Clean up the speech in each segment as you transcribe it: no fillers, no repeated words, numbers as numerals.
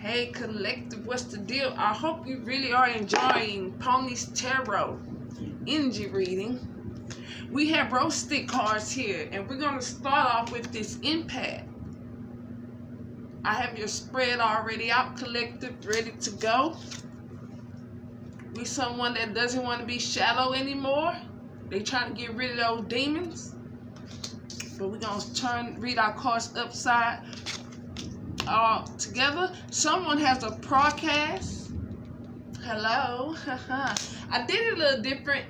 Hey collective, what's the deal? I hope you really are enjoying Pony's Tarot energy reading. We have rose stick cards here, and we're going to start off with this impact. I have your spread already out, collective, ready to go. We someone that doesn't want to be shallow anymore. They trying to get rid of those demons. But we're going to read our cards upside all together. Someone has a podcast. Hello. I did it a little different.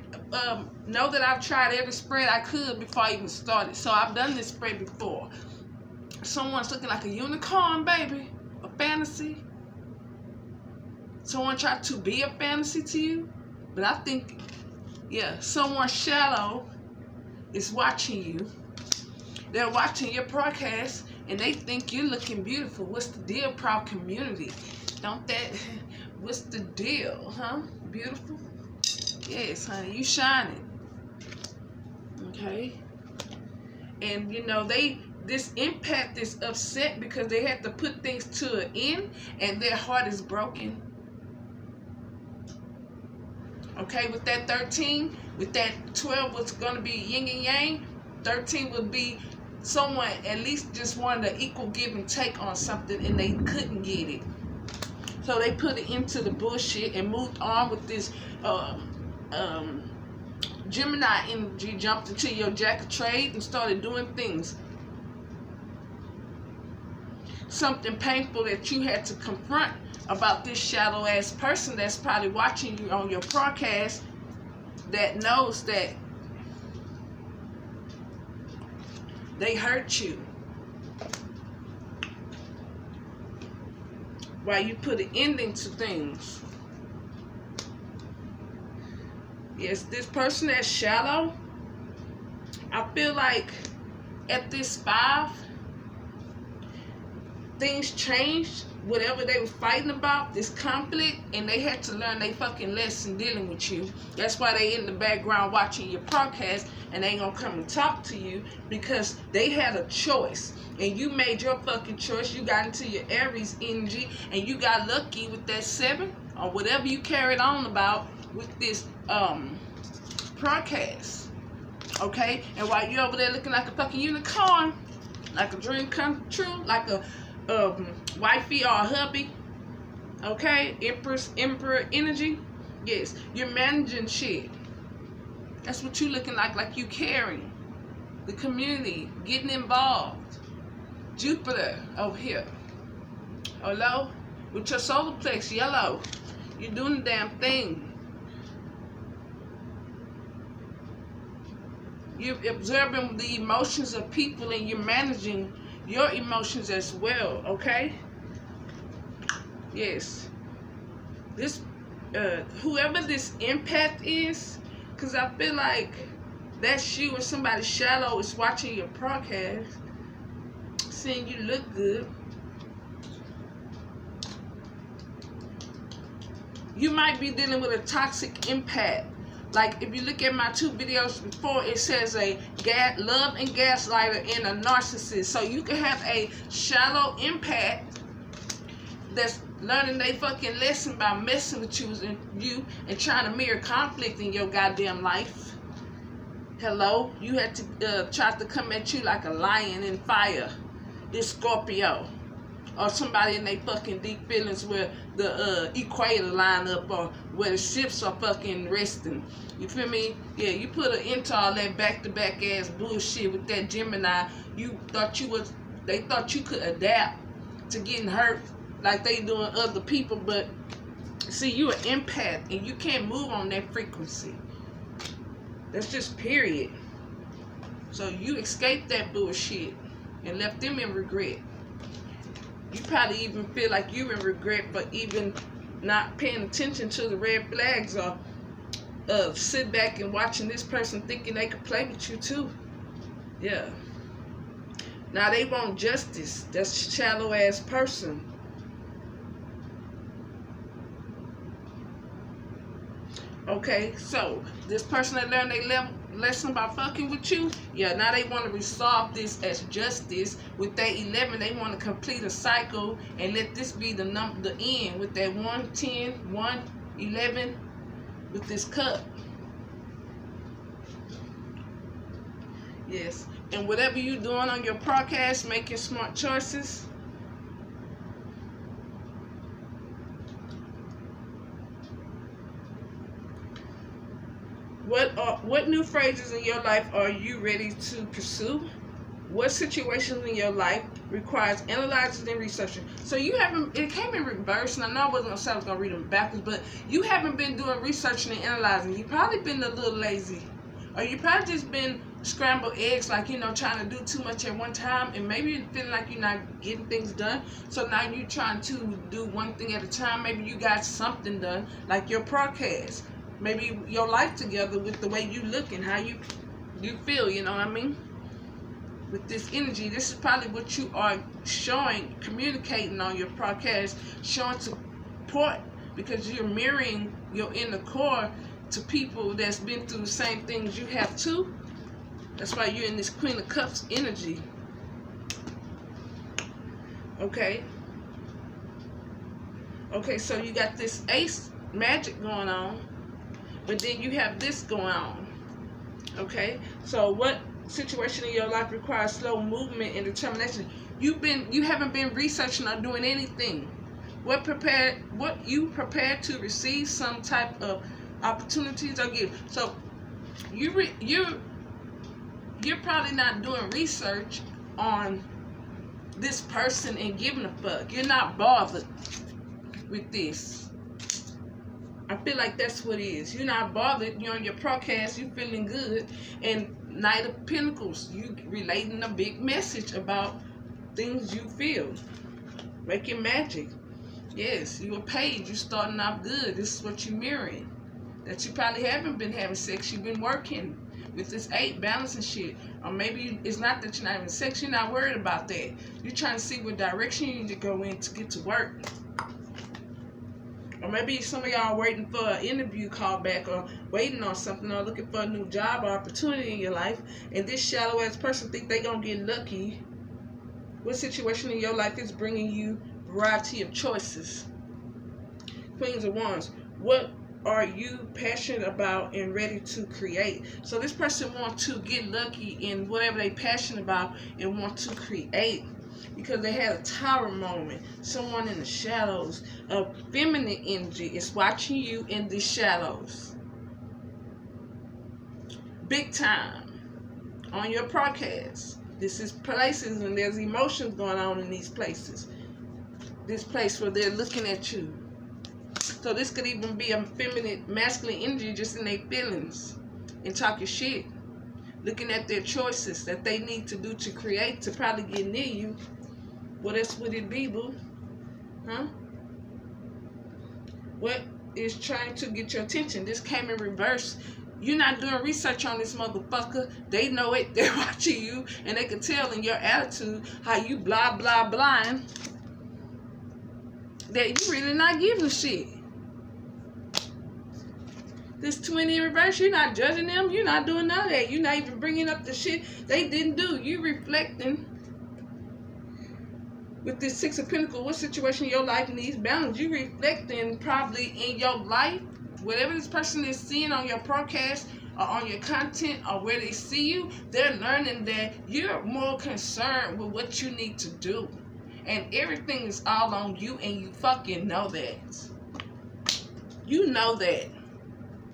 Know that I've tried every spread I could before I even started. So I've done this spread before. Someone's looking like a unicorn, baby. A fantasy. Someone tried to be a fantasy to you. But I think, yeah, someone shallow is watching you. They're watching your podcast and they think you're looking beautiful. What's the deal, proud community? Don't that, what's the deal, huh? Beautiful? Yes, honey, you shining. Okay? And you know, this empath is upset because they had to put things to an end and their heart is broken. Okay, with that 13, with that 12 was going to be yin and yang. 13 would be someone at least just wanted an equal give and take on something and they couldn't get it. So they put it into the bullshit and moved on with this Gemini energy, jumped into your Jack of Trade and started doing things. Something painful that you had to confront about this shallow ass person that's probably watching you on your podcast that knows that they hurt you. While you put an ending to things. Yes, this person that's shallow, I feel like at this 5, things changed. Whatever they were fighting about, this conflict, and they had to learn their fucking lesson dealing with you. That's why they in the background watching your podcast and they ain't gonna come and talk to you because they had a choice. And you made your fucking choice. You got into your Aries energy and you got lucky with that 7 or whatever you carried on about with this podcast. Okay? And while you're over there looking like a fucking unicorn, like a dream come true, like a wifey or a hubby, okay, emperor energy, yes, you're managing shit. That's what you looking like you caring, the community, getting involved. Jupiter over here, hello, with your solar plex yellow, you're doing the damn thing. You're observing the emotions of people and you're managing your emotions as well, okay? Yes. This, whoever this empath is, because I feel like that's you or somebody shallow is watching your podcast, seeing you look good. You might be dealing with a toxic empath. Like, if you look at my 2 videos before, it says a love and gaslighter and a narcissist. So you can have a shallow empath that's learning their fucking lesson by messing with you and trying to mirror conflict in your goddamn life. Hello? You had to try to come at you like a lion in fire. This Scorpio. Or somebody in their fucking deep feelings where the equator line up or where the ships are fucking resting. You feel me? Yeah, you put an end to all that back-to-back ass bullshit with that Gemini. They thought you could adapt to getting hurt like they doing other people, but see, you an empath and you can't move on that frequency. That's just period. So you escaped that bullshit and left them in regret. You probably even feel like you in regret for even not paying attention to the red flags or sit back and watching this person thinking they could play with you too. Yeah. Now they want justice. That's a shallow ass person. Okay, so this person that learned let somebody fucking with you, yeah, now they want to resolve this as justice. With that 11, they want to complete a cycle and let this be the end with that 1, 10, 1, 11 with this cup. Yes, and whatever you're doing on your podcast, making smart choices. What new phrases in your life are you ready to pursue? What situations in your life requires analyzing and researching? So you haven't, it came in reverse, and I know I wasn't going to say I was going to read them backwards, but you haven't been doing researching and analyzing. You've probably been a little lazy. Or you probably just been scrambled eggs, like, you know, trying to do too much at one time, and maybe you're feeling like you're not getting things done. So now you're trying to do one thing at a time. Maybe you got something done, like your podcast. Maybe your life together with the way you look and how you feel, you know what I mean? With this energy, this is probably what you are showing, communicating on your podcast, showing support, because you're mirroring your inner core to people that's been through the same things you have too. That's why you're in this Queen of Cups energy. Okay, so you got this ace magic going on, but then you have this going on. Okay, so what situation in your life requires slow movement and determination? You haven't been researching or doing anything. What you prepared to receive some type of opportunities or gifts. So you're probably not doing research on this person and giving a fuck. You're not bothered with this. I feel like that's what it is. You're not bothered. You're on your podcast. You feeling good. And Knight of Pentacles, you relating a big message about things you feel. Making magic. Yes, you a page. You starting off good. This is what you're mirroring. That you probably haven't been having sex. You've been working with this 8, balancing shit. Or maybe it's not that you're not having sex. You're not worried about that. You're trying to see what direction you need to go in to get to work. Or maybe some of y'all are waiting for an interview call back, or waiting on something, or looking for a new job or opportunity in your life. And this shallow ass person think they gonna get lucky. What situation in your life is bringing you variety of choices? Queens of Wands. What are you passionate about and ready to create? So this person wants to get lucky in whatever they passionate about and want to create, because they had a tower moment. Someone in the shadows. A feminine energy is watching you in the shadows. Big time. On your podcast. This is places, and there's emotions going on in these places. This place where they're looking at you. So this could even be a feminine, masculine energy just in their feelings and talking shit. Looking at their choices that they need to do to create to probably get near you. What else would it be, boo? Huh? What is trying to get your attention? This came in reverse. You're not doing research on this motherfucker. They know it. They're watching you. And they can tell in your attitude how you blah, blah, blind. That you really not giving a shit. This 20 in reverse, you're not judging them. You're not doing none of that. You're not even bringing up the shit they didn't do. You reflecting. With this 6 of Pentacles, what situation in your life needs balance? You reflecting probably in your life, whatever this person is seeing on your podcast or on your content or where they see you, they're learning that you're more concerned with what you need to do. And everything is all on you, and you fucking know that. You know that.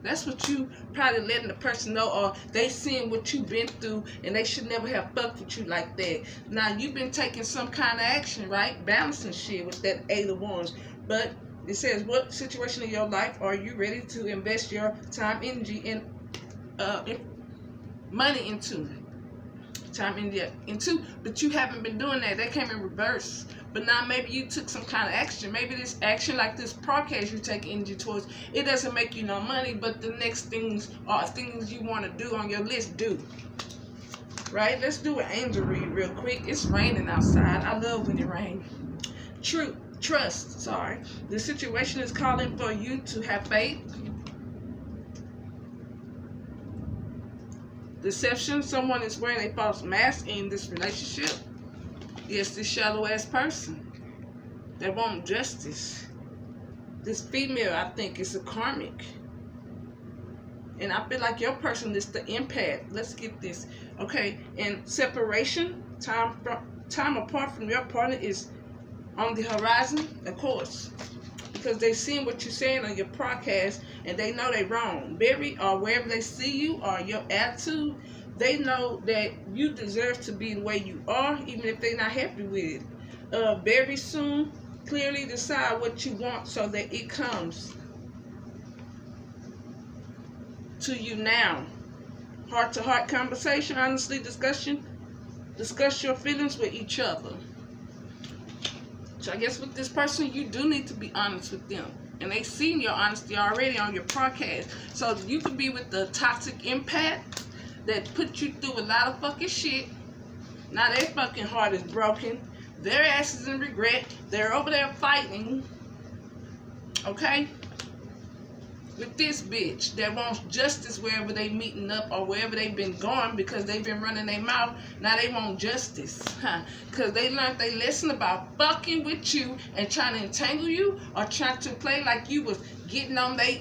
That's what you probably letting the person know, or they seeing what you've been through, and they should never have fucked with you like that. Now, you've been taking some kind of action, right? Balancing shit with that 8 of Wands. But it says, what situation in your life are you ready to invest your time, energy, and money into? Time, energy, into, but you haven't been doing that. That came in reverse. But now maybe you took some kind of action. Maybe this action, like this podcast you take energy towards, it doesn't make you no money, but the next things are things you want to do on your list, do. Right? Let's do an angel read real quick. It's raining outside. I love when it rains. Trust. The situation is calling for you to have faith. Deception. Someone is wearing a false mask in this relationship. Yes, this shallow ass person that wants justice. This female, I think, is a karmic. And I feel like your person is the empath. Let's get this. Okay, and separation, time apart from your partner is on the horizon, of course. Because they seen what you're saying on your podcast and they know they wrong. Or wherever they see you or your attitude, they know that you deserve to be the way you are, even if they're not happy with it. Very soon, clearly decide what you want so that it comes to you now. Heart-to-heart conversation, honestly discussion. Discuss your feelings with each other. So I guess with this person, you do need to be honest with them. And they seen your honesty already on your podcast. So you could be with the toxic empath that put you through a lot of fucking shit. Now their fucking heart is broken. Their ass is in regret. They're over there fighting. Okay? With this bitch that wants justice wherever they meeting up or wherever they've been going because they've been running their mouth. Now they want justice. Because they learned their lesson about fucking with you and trying to entangle you or trying to play like you was getting on they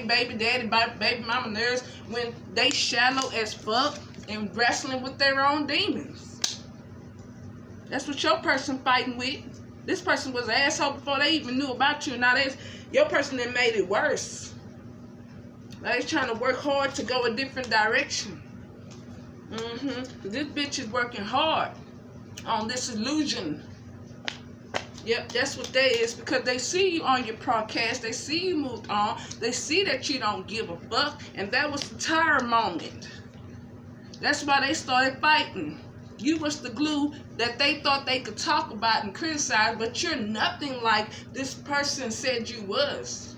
baby daddy, baby mama nerves when they shallow as fuck and wrestling with their own demons. That's what your person fighting with. This person was an asshole before they even knew about you. Now your person that made it worse. Now they're trying to work hard to go a different direction. This bitch is working hard on this illusion. Yep, that's what that is, because they see you on your podcast. They see you moved on. They see that you don't give a fuck. And that was the tire moment. That's why they started fighting. You was the glue that they thought they could talk about and criticize, but you're nothing like this person said you was.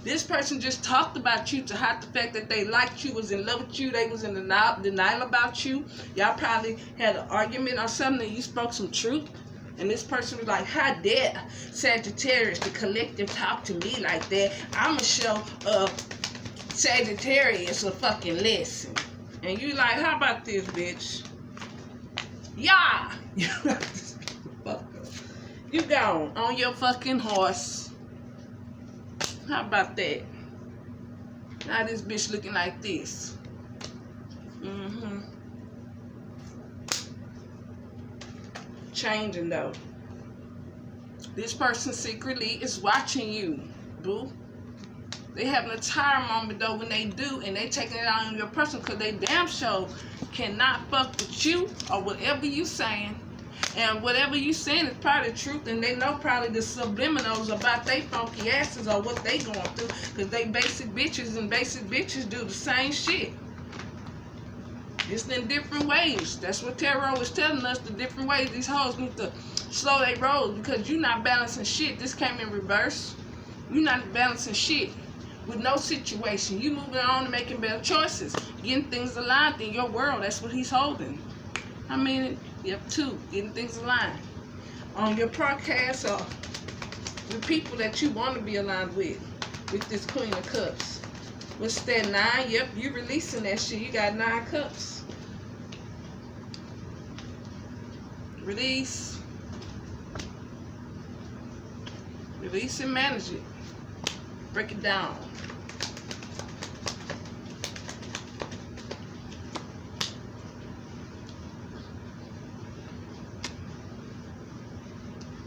This person just talked about you to hide the fact that they liked you, was in love with you, they was in denial about you. Y'all probably had an argument or something and you spoke some truth. And this person was like, how dare Sagittarius, the collective, talk to me like that? I'ma show Sagittarius a fucking lesson. And you like, how about this, bitch? Yeah! You gone on your fucking horse. How about that? Now this bitch looking like this. Changing though. This person secretly is watching you, boo. They having a tire moment though when they do, and they taking it out on your person because they damn sure cannot fuck with you or whatever you saying. And whatever you saying is probably the truth, and they know probably the subliminals about they funky asses or what they going through, because they basic bitches, and basic bitches do the same shit. Just in different ways. That's what tarot is telling us, the different ways these hoes need to slow their rolls, because you're not balancing shit. This came in reverse. You're not balancing shit with no situation. You moving on and making better choices, getting things aligned in your world. That's what he's holding. I mean, yep, too, getting things aligned on your podcast or with people that you want to be aligned with this Queen of Cups. What's that, 9? Yep, you releasing that shit. You got 9 cups. Release. Release and manage it. Break it down.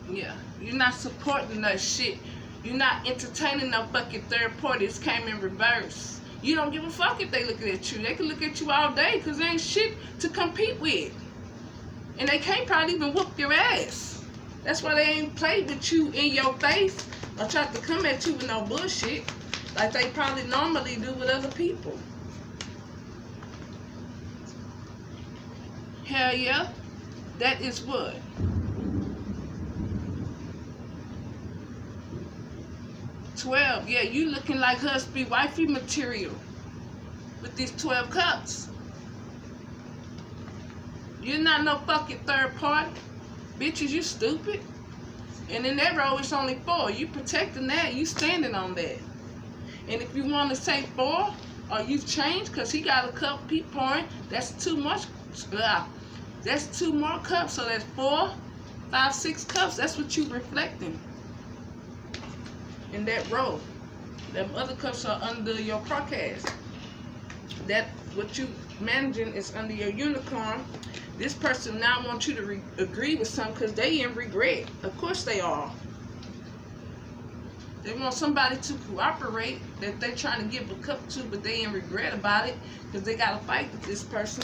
Yeah, you're not supporting that shit. You're not entertaining no fucking third parties. Came in reverse. You don't give a fuck if they looking at you. They can look at you all day because there ain't shit to compete with. And they can't probably even whoop your ass. That's why they ain't played with you in your face or tried to come at you with no bullshit like they probably normally do with other people. Hell yeah. That is what? $12. Yeah, you looking like husband wifey material with these 12 cups. You're not no fucking third party. Bitches, you stupid. And in that row, it's only 4. You protecting that. You standing on that. And if you want to say 4, or you've changed, because he got a cup he pouring. That's too much. That's 2 more cups, so that's 4, 5, 6 cups. That's what you reflecting in that row. Them other cups are under your podcast. That what you managing is under your unicorn. This person now wants you to agree with something because they in regret. Of course they are. They want somebody to cooperate that they trying to give a cup to, but they in regret about it because they got to fight with this person.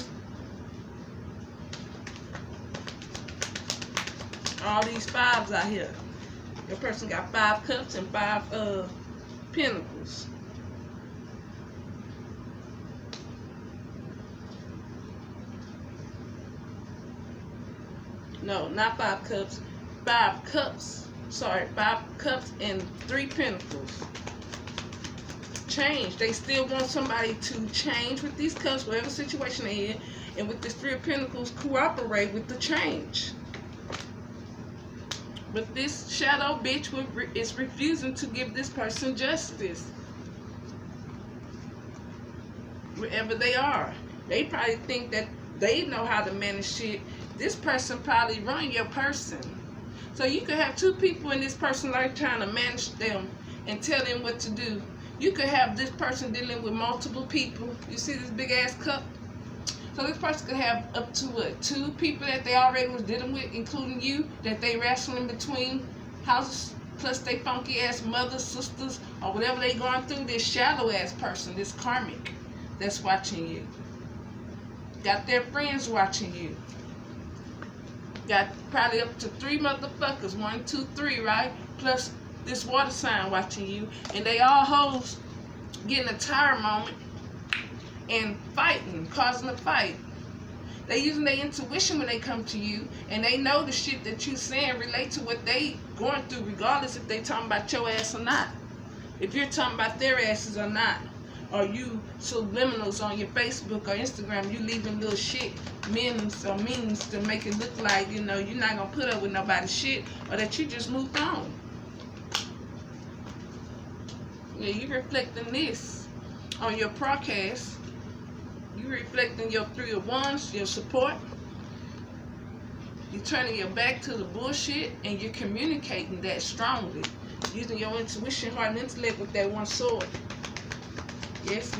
All these 5s out here. Your person got 5 cups and 5 pentacles. No, not 5 cups. 5 cups. Sorry, 5 cups and 3 pentacles. Change. They still want somebody to change with these cups, whatever situation they're in. And with this 3 of pentacles, cooperate with the change. But this shadow bitch is refusing to give this person justice. Wherever they are. They probably think that they know how to manage shit. This person probably run your person. So you could have 2 people in this person's life trying to manage them and tell them what to do. You could have this person dealing with multiple people. You see this big ass cup? So this person could have up to what, 2 people that they already was dealing with, including you, that they wrestling between houses, plus they funky ass mothers, sisters, or whatever they going through. This shallow ass person, this karmic, that's watching you. Got their friends watching you. Got probably up to 3 motherfuckers, 1, 2, 3, right? Plus this water sign watching you, and they all hoes getting a tire moment and fighting, causing a fight. They using their intuition when they come to you, and they know the shit that you saying relate to what they going through, regardless if they talking about your ass or not. If you're talking about their asses or not, or you subliminals on your Facebook or Instagram, you leaving little shit memes to make it look like, you know, you're not gonna put up with nobody's shit, or that you just moved on. Yeah, you reflecting this on your podcast. You reflecting your 3 of Wands, your support. You're turning your back to the bullshit, and you're communicating that strongly, using your intuition, heart, and intellect with that 1 sword. Yes,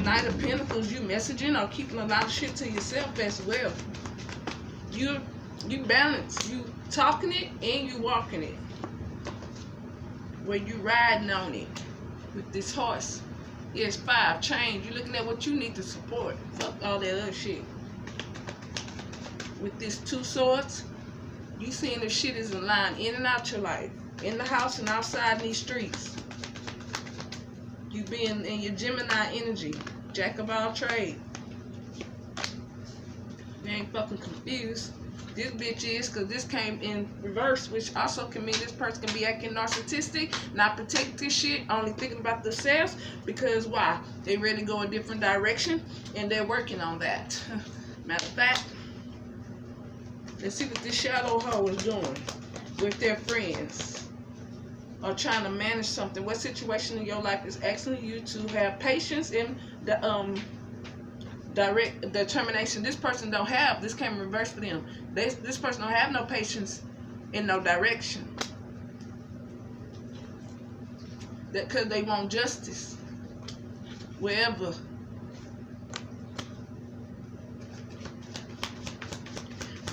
Knight of Pentacles, you messaging or keeping a lot of shit to yourself as well. You balance. You talking it and you walking it. Where you riding on it with this horse. Yes, 5, change. You're looking at what you need to support. Fuck all that other shit. With this 2 swords, you seeing the shit is in line in and out your life. In the house and outside in these streets. You being in your Gemini energy. Jack of all trades. You ain't fucking confused. This bitch is, because this came in reverse, which also can mean this person can be acting narcissistic, not protect this shit, only thinking about themselves. Because why? They ready to go a different direction, and they're working on that. Matter of fact, let's see what this shadow hoe is doing with their friends, or trying to manage something. What situation in your life is asking you to have patience and the direct determination? This person don't have. This came in reverse for them. This person don't have no patience in no direction. That because they want justice wherever.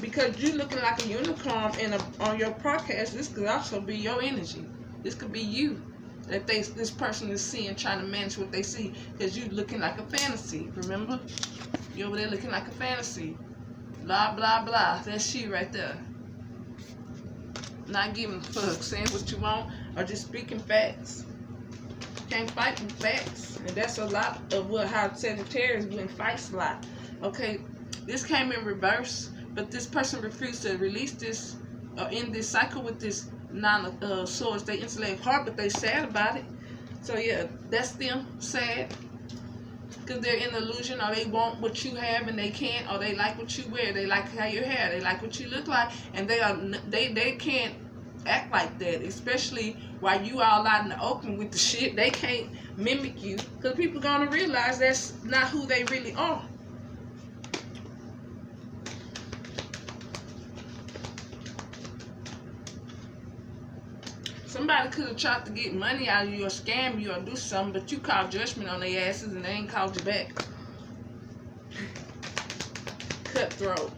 Because you looking like a unicorn on your podcast, this could also be your energy. This could be you that this person is seeing, trying to manage what they see. Because you looking like a fantasy, remember? You over there looking like a fantasy. Blah, blah, blah. That's she right there. Not giving a fuck, saying what you want, or just speaking facts. Can't fight with facts. And that's a lot of how Sagittarius win fights a lot. Okay, this came in reverse, but this person refused to release this, or end this cycle with this 9 of Swords. They instantly heart, but they sad about it. So yeah, that's them sad. Because they're in illusion, or they want what you have and they can't, or they like what you wear, they like how your hair, they like what you look like, and they can't act like that, especially while you all out in the open with the shit. They can't mimic you because people gonna realize that's not who they really are. Somebody could have tried to get money out of you or scam you or do something, but you called judgment on their asses and they ain't called you back. Cutthroat.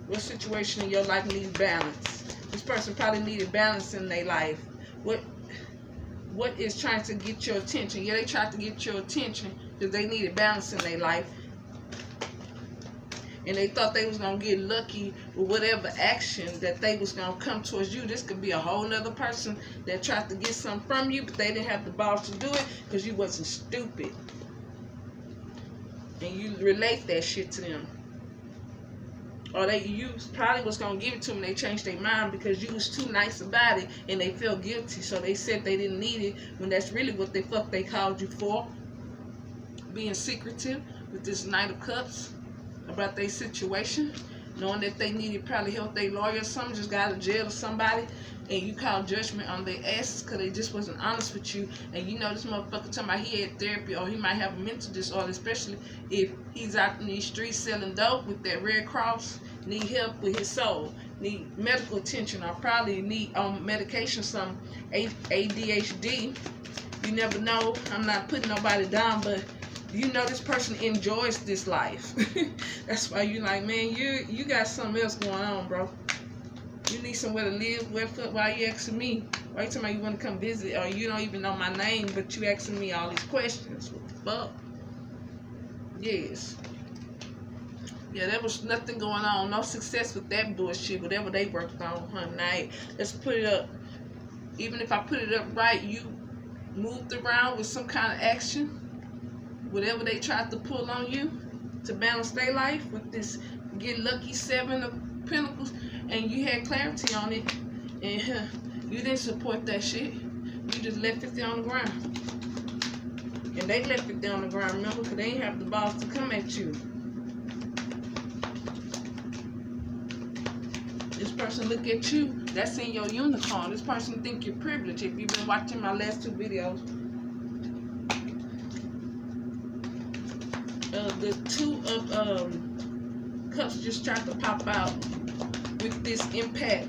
What situation in your life needs balance? This person probably needed balance in their life. What is trying to get your attention? Yeah, they tried to get your attention because they needed balance in their life. And they thought they was going to get lucky with whatever action that they was going to come towards you. This could be a whole nother person that tried to get something from you, but they didn't have the balls to do it because you wasn't stupid. And you relate that shit to them. Or you probably was going to give it to them and they changed their mind because you was too nice about it and they felt guilty. So they said they didn't need it when that's really what they called you for. Being secretive with this Knight of Cups about their situation, knowing that they needed probably help their lawyer or something, just got out of jail or somebody, and you called judgment on their asses because they just wasn't honest with you. And you know this motherfucker talking about he had therapy or he might have a mental disorder, especially if he's out in these streets selling dope with that Red Cross, need help with his soul, need medical attention, or probably need medication, some ADHD. You never know. I'm not putting nobody down, but you know this person enjoys this life. That's why you like, man, you got something else going on, bro. You need somewhere to live. Why you asking me? Why you telling me you want to come visit? Or you don't even know my name, but you asking me all these questions. What the fuck? Yes. Yeah, there was nothing going on. No success with that bullshit. Whatever they worked on, honey. Now, let's put it up. Even if I put it up right, you moved around with some kind of action. Whatever they tried to pull on you to balance their life with this get lucky 7 of Pentacles, and you had clarity on it, and you didn't support that shit. You just left it there on the ground. And they left it there on the ground, remember, because they ain't have the balls to come at you. This person look at you, that's in your unicorn. This person think you're privileged. If you've been watching my last 2 videos, the 2 of Cups just tried to pop out with this impact.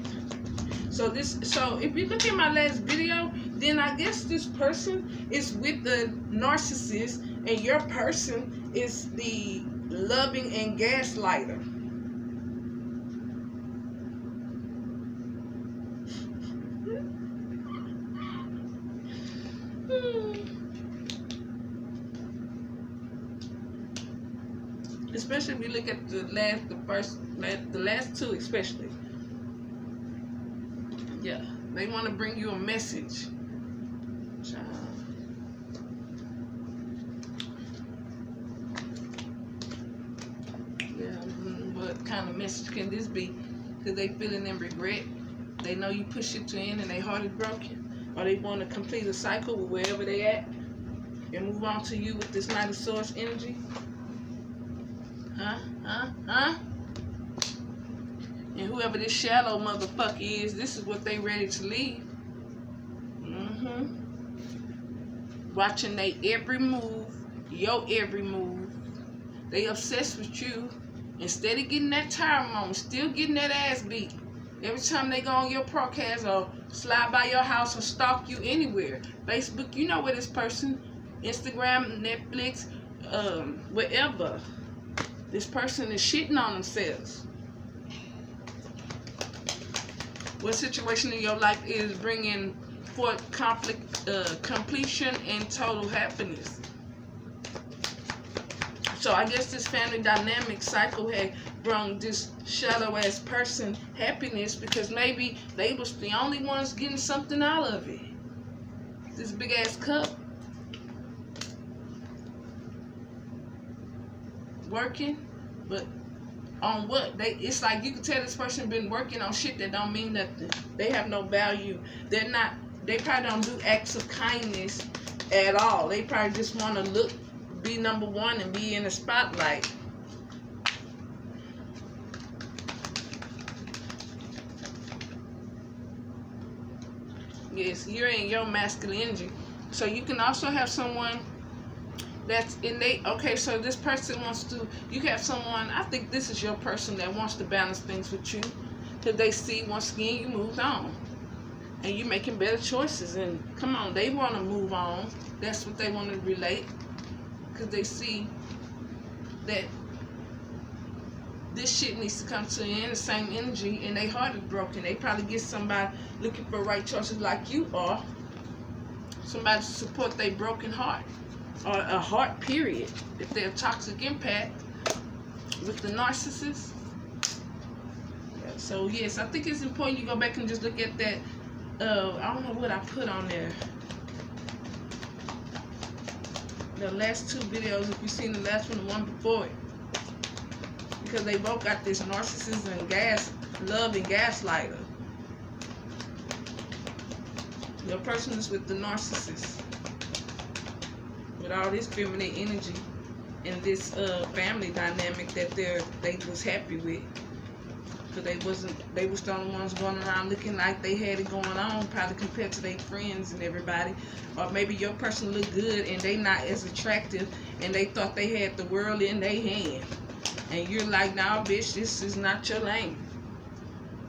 So if you look at my last video, then I guess this person is with the narcissist and your person is the loving and gaslighter. Especially if you look at the last 2 especially. Yeah, they want to bring you a message. Yeah, what kind of message can this be? Because they feeling in regret. They know you push it to end and their heart is broken. Or they want to complete a cycle with wherever they at and move on to you with this Knight of Swords energy. And whoever this shallow motherfucker is, this is what they ready to leave. Watching they every move, your every move. They obsessed with you. Instead of getting that tire moment, still getting that ass beat. Every time they go on your podcast or slide by your house or stalk you anywhere. Facebook, you know where this person, Instagram, Netflix, wherever. This person is shitting on themselves. What situation in your life is bringing forth conflict, completion, and total happiness? So I guess this family dynamic cycle had brought this shallow ass person happiness because maybe they was the only ones getting something out of it. This big ass cup. Working, but on what? It's like you can tell this person been working on shit that don't mean nothing. They have no value. They probably don't do acts of kindness at all. They probably just want to be number one and be in the spotlight. Yes, you're in your masculine energy. So you can also have someone that's innate. Okay, so this person wants to, you have someone, I think this is your person that wants to balance things with you, because they see once again you moved on and you making better choices, and come on, they want to move on. That's what they want to relate, because they see that this shit needs to come to an end, the same energy, and their heart is broken. They probably get somebody looking for right choices like you are, somebody to support their broken heart, or a heart period, if they're a toxic impact with the narcissist. Yeah, so yes, I think it's important you go back and just look at that. I don't know what I put on there. The last two videos, if you've seen the last one, the one before it, because they both got this narcissism and love and gaslighter. Your person is with the narcissist, with all this feminine energy and this family dynamic that they was happy with, because they was the only ones going around looking like they had it going on, probably compared to their friends and everybody. Or maybe your person looked good and they not as attractive, and they thought they had the world in their hand, and you're like, nah, bitch, this is not your lane.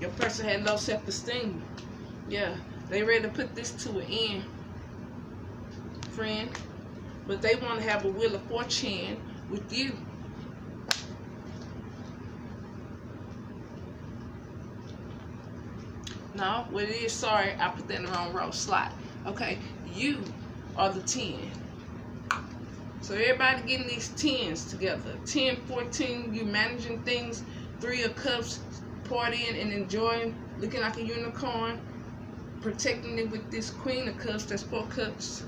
Your person had low self-esteem. Yeah, they ready to put this to an end, friend, but they want to have a wheel of fortune with you. No, what it is, sorry, I put that in the wrong row slot. Okay, you are the 10. So everybody getting these 10s together. 10, 14, you managing things. 3 of Cups, partying and enjoying, looking like a unicorn. Protecting it with this Queen of Cups, that's 4 Cups.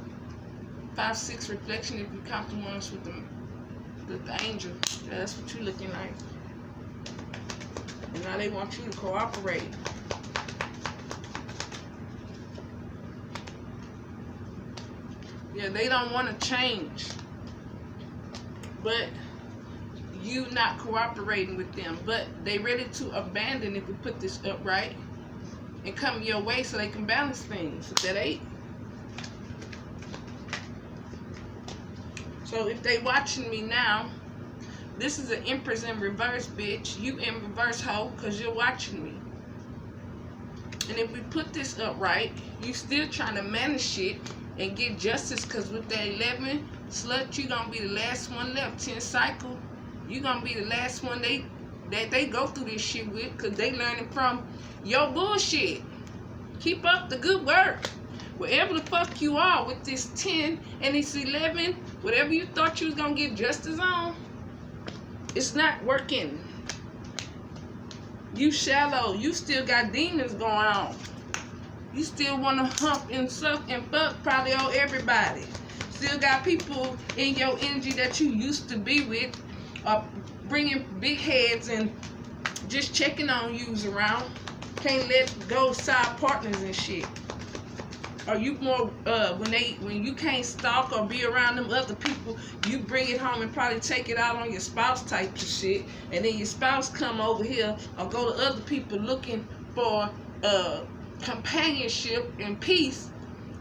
5, 6 reflection if you count the ones with the angel. Yeah, that's what you're looking like. And now they want you to cooperate. Yeah, they don't want to change, but you not cooperating with them. But they ready to abandon if we put this up right and come your way so they can balance things with that 8. So if they watching me now, this is an Empress in reverse, bitch. You in reverse, hoe, because you're watching me. And if we put this up right, you still trying to manage shit and get justice, because with that 11, slut, you gonna be the last one left. 10 cycle, you gonna be the last one that they go through this shit with, because they learning from your bullshit. Keep up the good work. Wherever the fuck you are with this 10 and this 11, whatever you thought you was gonna get justice on, it's not working. You shallow. You still got demons going on. You still want to hump and suck and fuck probably on everybody. Still got people in your energy that you used to be with, bringing big heads and just checking on yous around. Can't let go side partners and shit. Or you more when you can't stalk or be around them other people, you bring it home and probably take it out on your spouse type of shit, and then your spouse come over here or go to other people looking for companionship and peace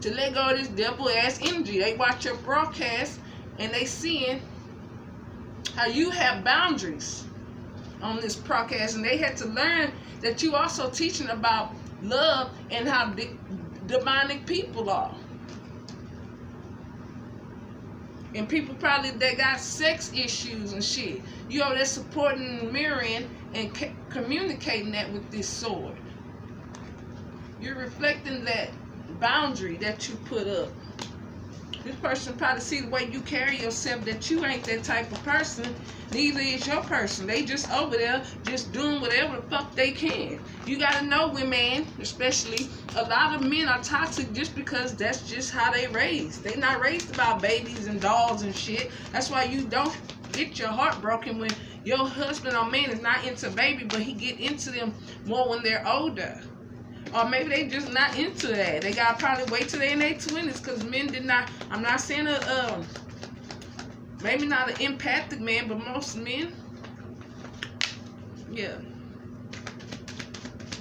to let go of this devil ass energy. They watch your broadcast and they seeing how you have boundaries on this broadcast, and they had to learn that you also teaching about love and how demonic people are. And people probably that got sex issues and shit. You over there supporting, mirroring, and communicating that with this sword. You're reflecting that boundary that you put up. This person probably see the way you carry yourself, that you ain't that type of person. Neither is your person. They just over there just doing whatever the fuck they can. You gotta know, women, especially, a lot of men are toxic just because that's just how they raised. They not raised about babies and dolls and shit. That's why you don't get your heart broken when your husband or man is not into baby, but he get into them more when they're older. Or maybe they just not into that. They gotta probably wait till they're in their 20s, because men did not. I'm not saying maybe not an empathic man, but most men, yeah,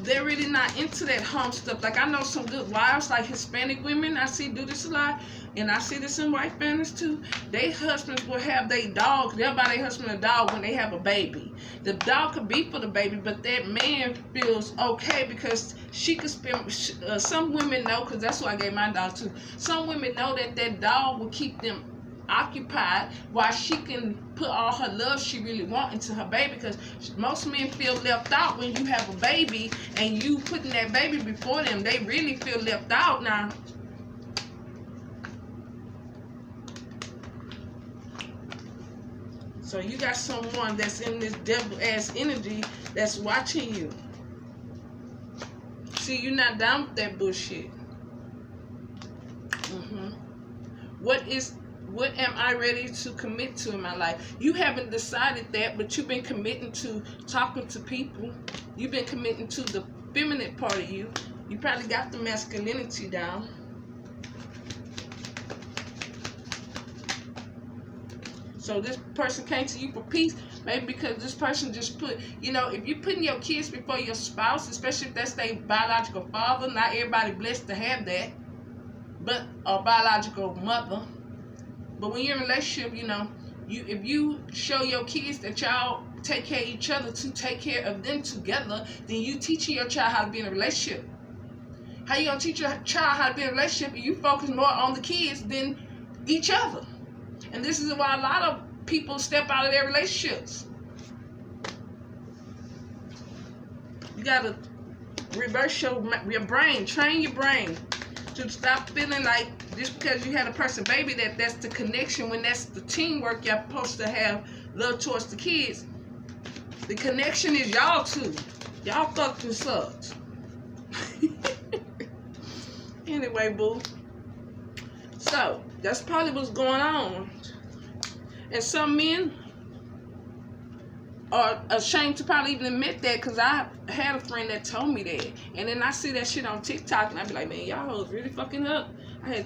they're really not into that home stuff. Like I know some good wives, like Hispanic women, I see do this a lot, and I see this in white families too. They husbands will have their dog. They'll buy their husband a dog when they have a baby. The dog could be for the baby, but that man feels okay because she could spend. Some women know, because that's what I gave my dog to. Some women know that that dog will keep them occupied while she can put all her love she really wants into her baby, because most men feel left out when you have a baby and you putting that baby before them. They really feel left out. Now so you got someone that's in this devil ass energy that's watching you. See, you're not down with that bullshit. What am I ready to commit to in my life? You haven't decided that, but you've been committing to talking to people. You've been committing to the feminine part of you. You probably got the masculinity down. So this person came to you for peace, maybe because this person just put, you know, if you're putting your kids before your spouse, especially if that's their biological father, not everybody blessed to have that, but a biological mother. But when you're in a relationship, you know, if you show your kids that y'all take care of each other to take care of them together, then you teaching your child how to be in a relationship. How you gonna teach your child how to be in a relationship if you focus more on the kids than each other? And this is why a lot of people step out of their relationships. You gotta reverse your brain, train your brain to stop feeling like just because you had a person baby that's the connection, when that's the teamwork you're supposed to have love towards the kids. The connection is y'all two. Y'all fucking sucks. Anyway, boo. So that's probably what's going on. And some men are ashamed to probably even admit that, because I had a friend that told me that. And then I see that shit on TikTok and I be like, man, y'all hoes really fucking up. I had